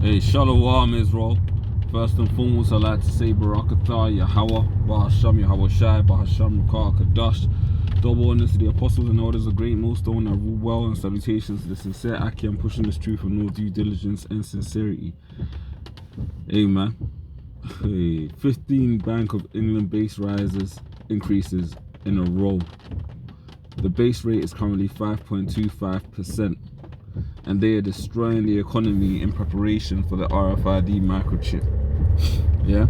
Hey, Shalom Israel. First and foremost, I'd like to say Barakatah, Yahweh, Bahasham, Yahweh Shai, Bahasham, Rukah, Kadash. Double honors to the apostles and elders of great millstone that rule well, and salutations to the sincere Aki. I'm pushing this truth with no due diligence and sincerity. Amen. Hey, 15 Bank of England base increases in a row. The base rate is currently 5.25%. and they are destroying the economy in preparation for the RFID microchip. Yeah,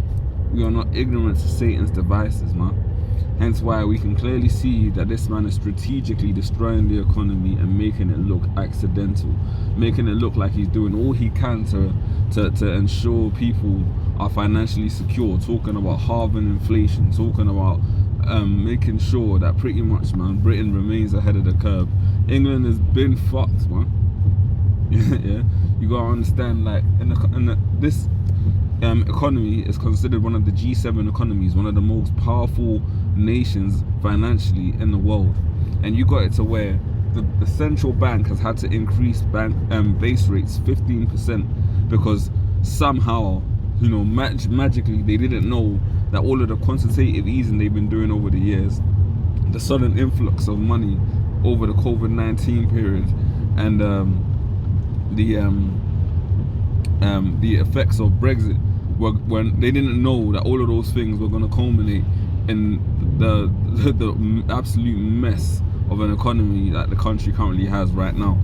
we are not ignorant to Satan's devices, man. Hence why we can clearly see that this man is strategically destroying the economy and making it look accidental, making it look like he's doing all he can to ensure people are financially secure, talking about halving inflation, talking about making sure that pretty much, man, Britain remains ahead of the curve. England has been fucked, man. Yeah, you gotta understand, like, this economy is considered one of the G7 economies, one of the most powerful nations financially in the world, and you got it to where the central bank has had to increase base rates 15% because somehow, you know, magically they didn't know that all of the quantitative easing they've been doing over the years, the sudden influx of money over the COVID-19 period, and the effects of Brexit, when they didn't know that all of those things were going to culminate in the absolute mess of an economy that the country currently has right now.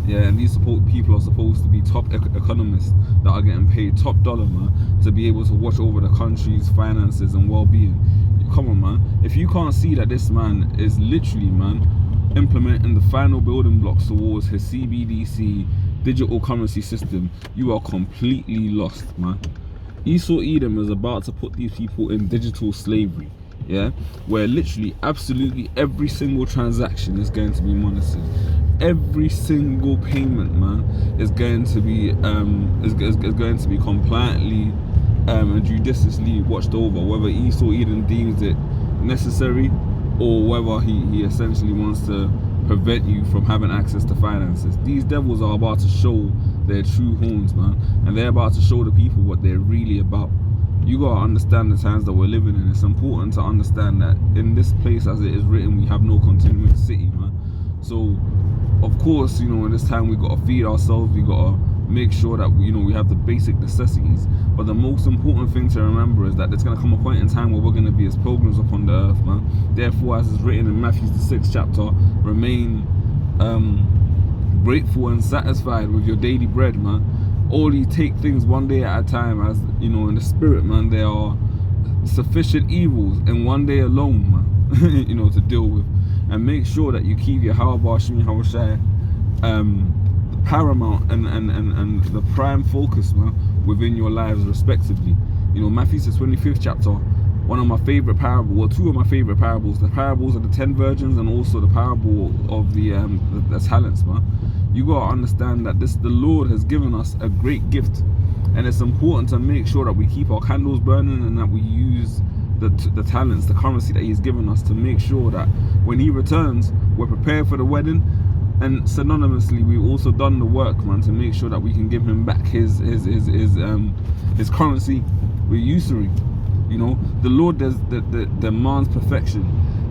Yeah, and these people are supposed to be top economists that are getting paid top dollar, man, to be able to watch over the country's finances and well-being. Come on, man. If you can't see that this man is literally, man, implementing the final building blocks towards his CBDC digital currency system, you are completely lost, man. Esau Edom is about to put these people in digital slavery, yeah, where literally absolutely every single transaction is going to be monitored. Every single payment, man, is going to be going to be compliantly and judiciously watched over, whether Esau Edom deems it necessary or whether he essentially wants to prevent you from having access to finances. These devils are about to show their true horns, man, and they're about to show the people what they're really about. You gotta understand the times that we're living in. It's important to understand that in this place, as it is written, we have no continuing city, man. So of course, you know, in this time we gotta feed ourselves, we gotta make sure that we have the basic necessities. But the most important thing to remember is that there's gonna come a point in time where we're gonna be as pilgrims upon the earth, man. Therefore, as is written in Matthew the 6th chapter, remain grateful and satisfied with your daily bread, man. Only take things one day at a time, as you know, in the spirit, man. There are sufficient evils in one day alone, man, you know, to deal with. And make sure that you keep your Yahweh Shai paramount and the prime focus, man, within your lives respectively. You know, Matthew the 25th chapter, one of my favorite parables, well, two of my favorite parables, the parables of the 10 virgins and also the parable of the talents, man. You gotta understand that the Lord has given us a great gift, and it's important to make sure that we keep our candles burning and that we use the talents, the currency that he's given us, to make sure that when he returns, we're prepared for the wedding. And synonymously, we've also done the work, man, to make sure that we can give him back his currency with usury. You know, the Lord demands perfection.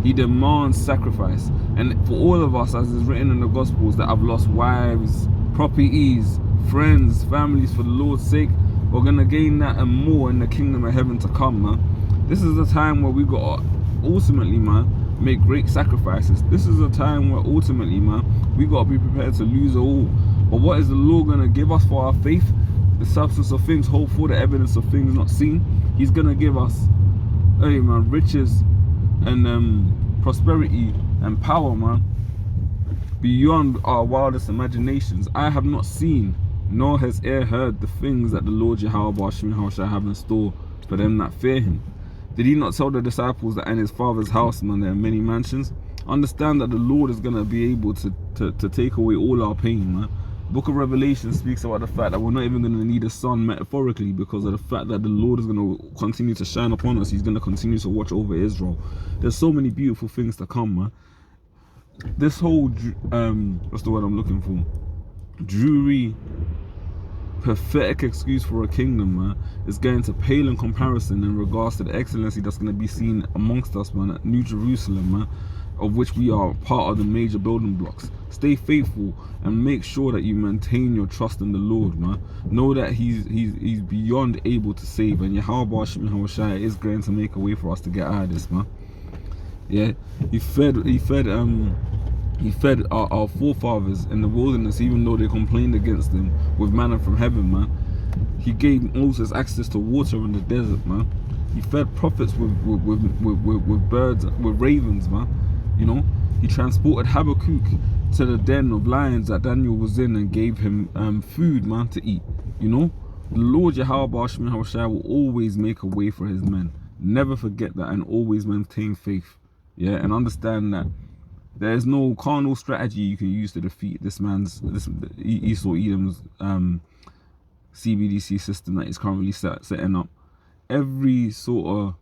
He demands sacrifice. And for all of us, as is written in the Gospels, that have lost wives, properties, friends, families for the Lord's sake, we're gonna gain that and more in the kingdom of heaven to come, man. This is a time where we gotta ultimately, man, make great sacrifices. This is a time where ultimately, man, we gotta be prepared to lose it all. But what is the Lord gonna give us for our faith? The substance of things hoped for, the evidence of things not seen. He's gonna give us, hey, man, riches and prosperity and power, man, beyond our wildest imaginations. I have not seen, nor has ear heard the things that the Lord Yahweh shall have in store for them that fear him. Did he not tell the disciples that in his father's house, man, there are many mansions? Understand that the Lord is going to be able to take away all our pain, man. Book of Revelation speaks about the fact that we're not even going to need a sun metaphorically, because of the fact that the Lord is going to continue to shine upon us. He's going to continue to watch over Israel. There's so many beautiful things to come, man. This whole, what's the word I'm looking for? Jewry pathetic excuse for a kingdom, man, is going to pale in comparison in regards to the excellency that's going to be seen amongst us, man, at New Jerusalem, man, of which we are part of the major building blocks. Stay faithful and make sure that you maintain your trust in the Lord, man. Know that he's beyond able to save, and Yahweh is going to make a way for us to get out of this, man. Yeah, he fed our forefathers in the wilderness, even though they complained against him, with manna from heaven, man. He gave Moses access to water in the desert, man. He fed prophets with birds, with ravens, man. You know, he transported Habakkuk to the den of lions that Daniel was in and gave him food, man, to eat. You know, the Lord Yahweh will always make a way for his men. Never forget that, and always maintain faith. Yeah, and understand that there is no carnal strategy you can use to defeat this Esau Edom's CBDC system that he's currently setting up. Every sort of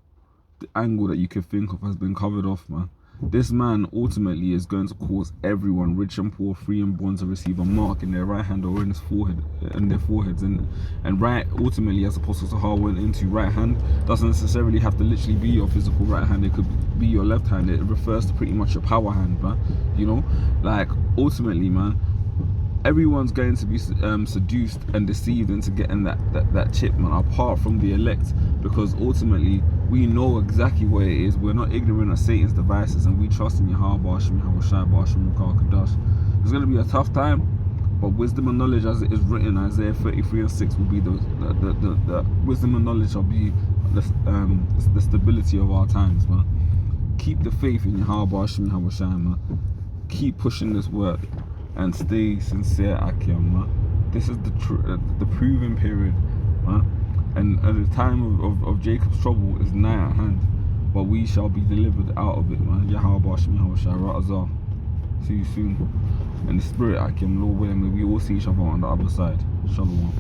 angle that you could think of has been covered off, man. This man ultimately is going to cause everyone, rich and poor, free and bond, to receive a mark in their right hand or in his forehead, in their foreheads. And right, ultimately, as Apostle Sahar went into, right hand doesn't necessarily have to literally be your physical right hand. It could be your left hand. It refers to pretty much your power hand, man. You know, like ultimately, man, everyone's going to be seduced and deceived into getting that chip, man, apart from the elect, because ultimately we know exactly what it is. We're not ignorant of Satan's devices, and we trust in Yahweh. It's going to be a tough time, but wisdom and knowledge, as it is written, Isaiah 33:6, will be the wisdom and knowledge shall be the stability of our times, man. Keep the faith in Yahweh, man. Keep pushing this work and stay sincere, Akim, man. This is the proven period, man. And the time of Jacob's trouble is nigh at hand, but we shall be delivered out of it, man. Yahweh Shai. See you soon. And the spirit, Akim, Lord willing, we all see each other on the other side. Shalom.